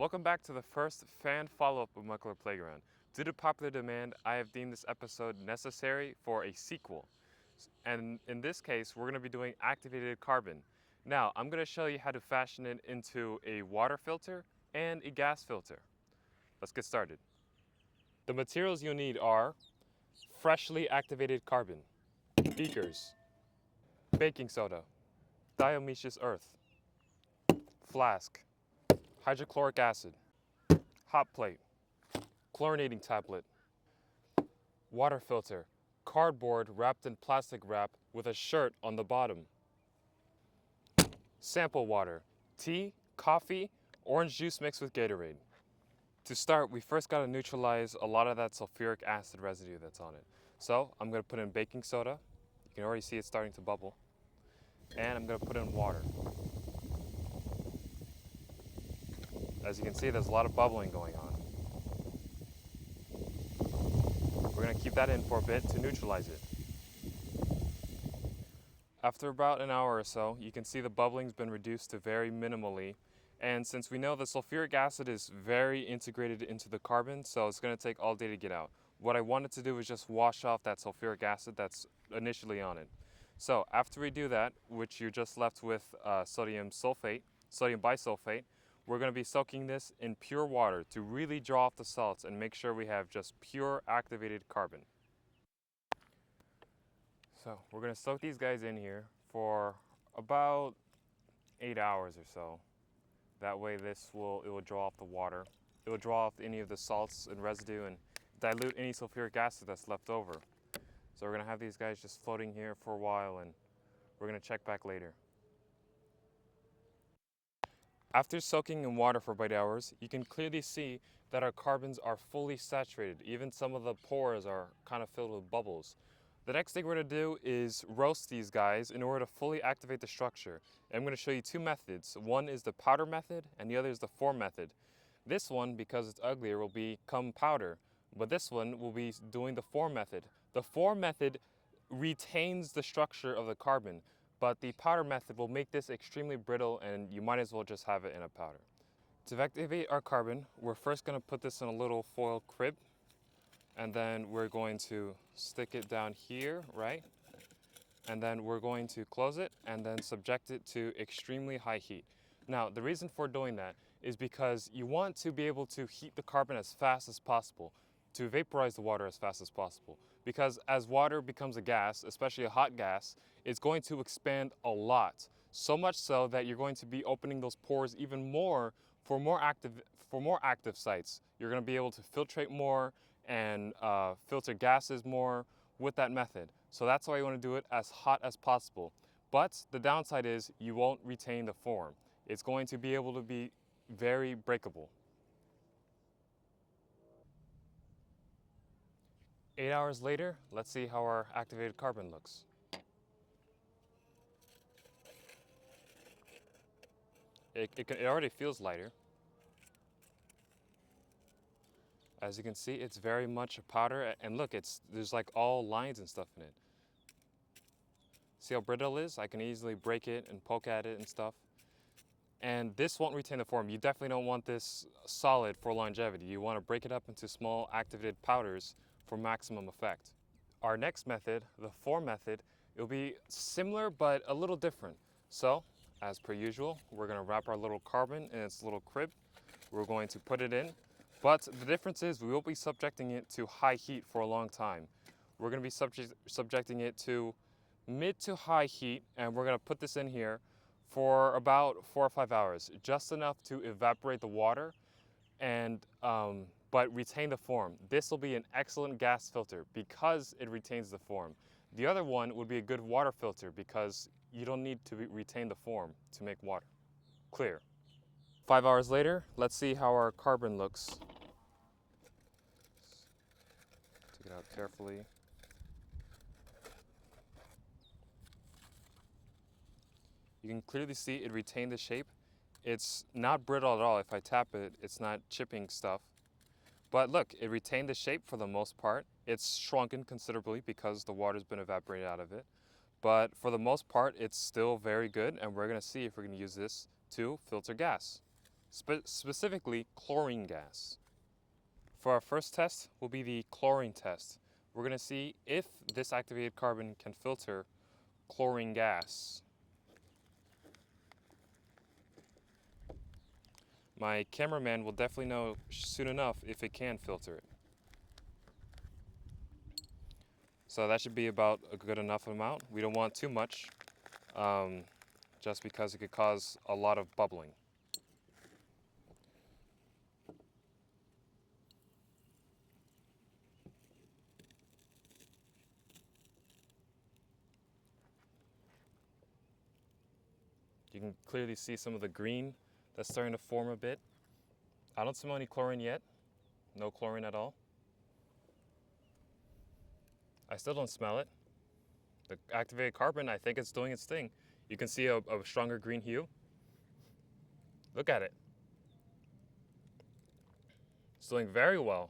Welcome back to the first fan follow-up of Molecular Playground. Due to popular demand, I have deemed this episode necessary for a sequel. And in this case, we're going to be doing activated carbon. Now, I'm going to show you how to fashion it into a water filter and a gas filter. Let's get started. The materials you'll need are freshly activated carbon, beakers, baking soda, diatomaceous earth, flask, hydrochloric acid, hot plate, chlorinating tablet, water filter, cardboard wrapped in plastic wrap with a shirt on the bottom, sample water, tea, coffee, orange juice mixed with Gatorade. To start, we first got to neutralize a lot of that sulfuric acid residue that's on it. So I'm going to put in baking soda. You can already see it starting to bubble. And I'm going to put in water. As you can see, there's a lot of bubbling going on. We're going to keep that in for a bit to neutralize it. After about an hour or so, you can see the bubbling's been reduced to very minimally. And since we know the sulfuric acid is very integrated into the carbon, so it's going to take all day to get out. What I wanted to do was just wash off that sulfuric acid that's initially on it. So after we do that, which you're just left with sodium bisulfate, we're going to be soaking this in pure water to really draw off the salts and make sure we have just pure activated carbon. So we're going to soak these guys in here for about 8 hours or so. That way it will draw off the water. It will draw off any of the salts and residue and dilute any sulfuric acid that's left over. So we're going to have these guys just floating here for a while and we're going to check back later. After soaking in water for about 8 hours, you can clearly see that our carbons are fully saturated. Even some of the pores are kind of filled with bubbles. The next thing we're going to do is roast these guys in order to fully activate the structure. And I'm going to show you two methods. One is the powder method and the other is the form method. This one, because it's uglier, will become powder, but this one will be doing the form method. The form method retains the structure of the carbon, but the powder method will make this extremely brittle and you might as well just have it in a powder. To activate our carbon, we're first going to put this in a little foil crib. And then we're going to stick it down here, right? And then we're going to close it and then subject it to extremely high heat. Now, the reason for doing that is because you want to be able to heat the carbon as fast as possible, to vaporize the water as fast as possible. Because as water becomes a gas, especially a hot gas, it's going to expand a lot. So much so that you're going to be opening those pores even more for more active sites. You're going to be able to filtrate more and filter gases more with that method. So that's why you want to do it as hot as possible. But the downside is you won't retain the form. It's going to be able to be very breakable. 8 hours later, let's see how our activated carbon looks. It already feels lighter. As you can see, it's very much a powder, and look, there's like all lines and stuff in it. See how brittle it is? I can easily break it and poke at it and stuff. And this won't retain the form. You definitely don't want this solid for longevity. You want to break it up into small activated powders for maximum effect. Our next method, the form method, it'll be similar but a little different. So, as per usual, we're going to wrap our little carbon in its little crib. We're going to put it in. But the difference is we will be subjecting it to high heat for a long time. We're going to be subjecting it to mid to high heat, and we're going to put this in here for about 4 or 5 hours, just enough to evaporate the water and but retain the form. This will be an excellent gas filter because it retains the form. The other one would be a good water filter because you don't need to retain the form to make water. Clear. 5 hours later, let's see how our carbon looks. Take it out carefully. You can clearly see it retained the shape. It's not brittle at all. If I tap it, it's not chipping stuff. But look, it retained the shape for the most part. It's shrunken considerably because the water's been evaporated out of it. But for the most part, it's still very good, and we're going to see if we're going to use this to filter gas. specifically chlorine gas. For our first test will be the chlorine test. We're going to see if this activated carbon can filter chlorine gas. My cameraman will definitely know soon enough if it can filter it. So that should be about a good enough amount. We don't want too much, just because it could cause a lot of bubbling. You can clearly see some of the green that's starting to form a bit. I don't smell any chlorine yet. No chlorine at all. I still don't smell it. The activated carbon, I think it's doing its thing. You can see a stronger green hue. Look at it. It's doing very well.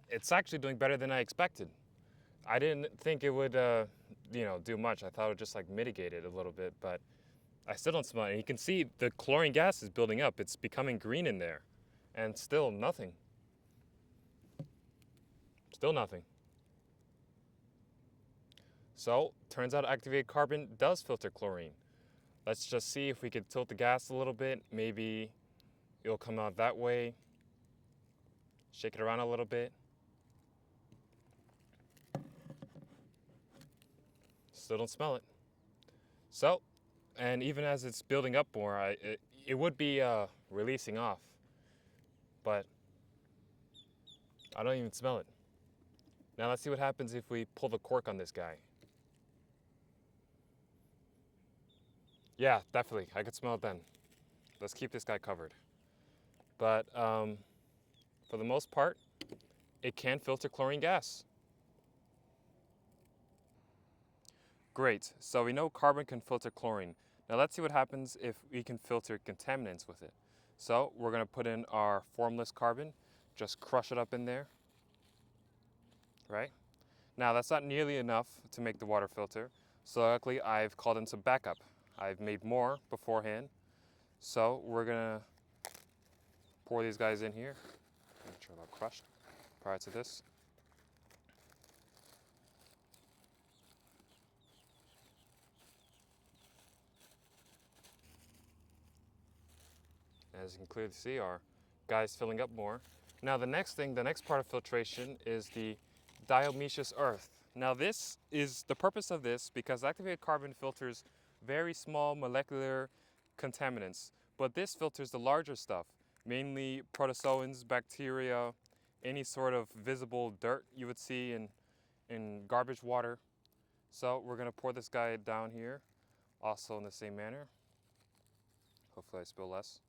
It's actually doing better than I expected. I didn't think it would, do much. I thought it would just like mitigate it a little bit, but I still don't smell it. And you can see the chlorine gas is building up. It's becoming green in there, and still nothing. Still nothing. So, turns out activated carbon does filter chlorine. Let's just see if we could tilt the gas a little bit. Maybe it'll come out that way. Shake it around a little bit. Still don't smell it. So, and even as it's building up more, it would be releasing off, but I don't even smell it. Now let's see what happens if we pull the cork on this guy. Yeah, definitely, I could smell it then. Let's keep this guy covered. But for the most part, it can filter chlorine gas. Great, so we know carbon can filter chlorine. Now let's see what happens if we can filter contaminants with it. So we're going to put in our formless carbon, just crush it up in there, right? Now that's not nearly enough to make the water filter, so luckily I've called in some backup. I've made more beforehand, so we're going to pour these guys in here. Make sure they're crushed prior to this. As you can clearly see, our guy's filling up more. Now the next part of filtration is the diatomaceous earth. Now this is the purpose of this because activated carbon filters very small molecular contaminants, but this filters the larger stuff, mainly protozoans, bacteria, any sort of visible dirt you would see in garbage water. So we're going to pour this guy down here, also in the same manner. Hopefully I spill less.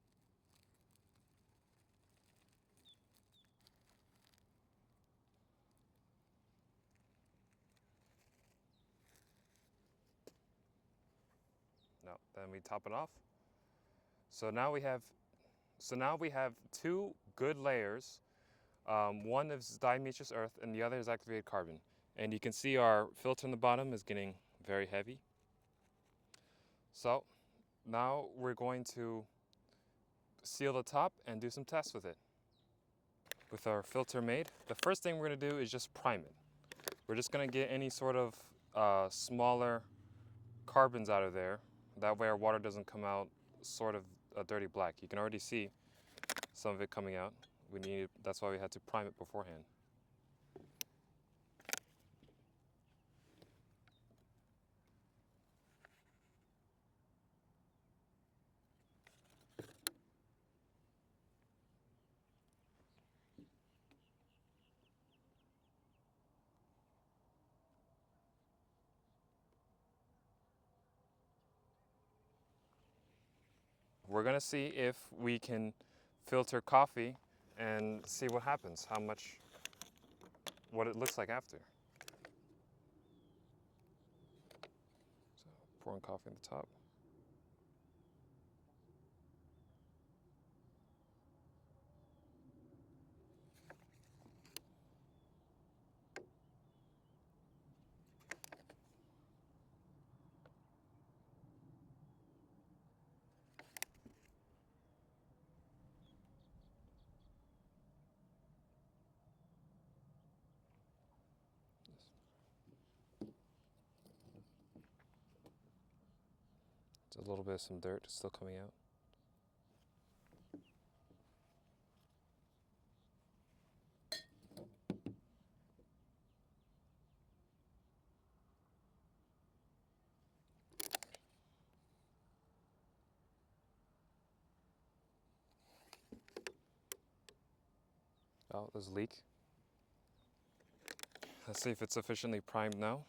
No, then we top it off. So now we have two good layers. One is diatomaceous earth and the other is activated carbon. And you can see our filter in the bottom is getting very heavy. So now we're going to seal the top and do some tests with it. With our filter made, the first thing we're going to do is just prime it. We're just going to get any sort of smaller carbons out of there. That way our water doesn't come out sort of a dirty black. You can already see some of it coming out. That's why we had to prime it beforehand. We're going to see if we can filter coffee and see what happens, what it looks like after. So pouring coffee on the top. A little bit of some dirt still coming out. Oh, there's a leak. Let's see if it's sufficiently primed now.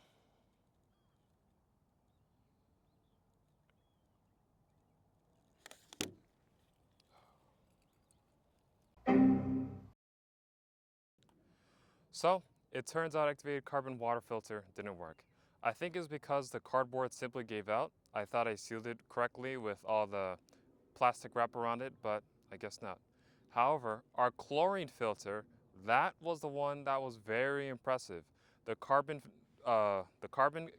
So, it turns out activated carbon water filter didn't work. I think it's because the cardboard simply gave out. I thought I sealed it correctly with all the plastic wrap around it, but I guess not. However, our chlorine filter, that was the one that was very impressive. The carbon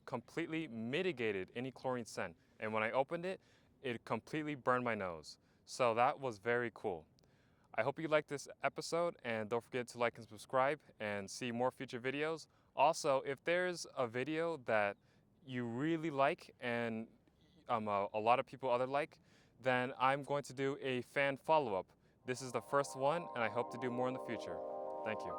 completely mitigated any chlorine scent, and when I opened it, it completely burned my nose. So that was very cool. I hope you liked this episode, and don't forget to like and subscribe and see more future videos. Also, if there's a video that you really like and a lot of people other like, then I'm going to do a fan follow-up. This is the first one, and I hope to do more in the future. Thank you.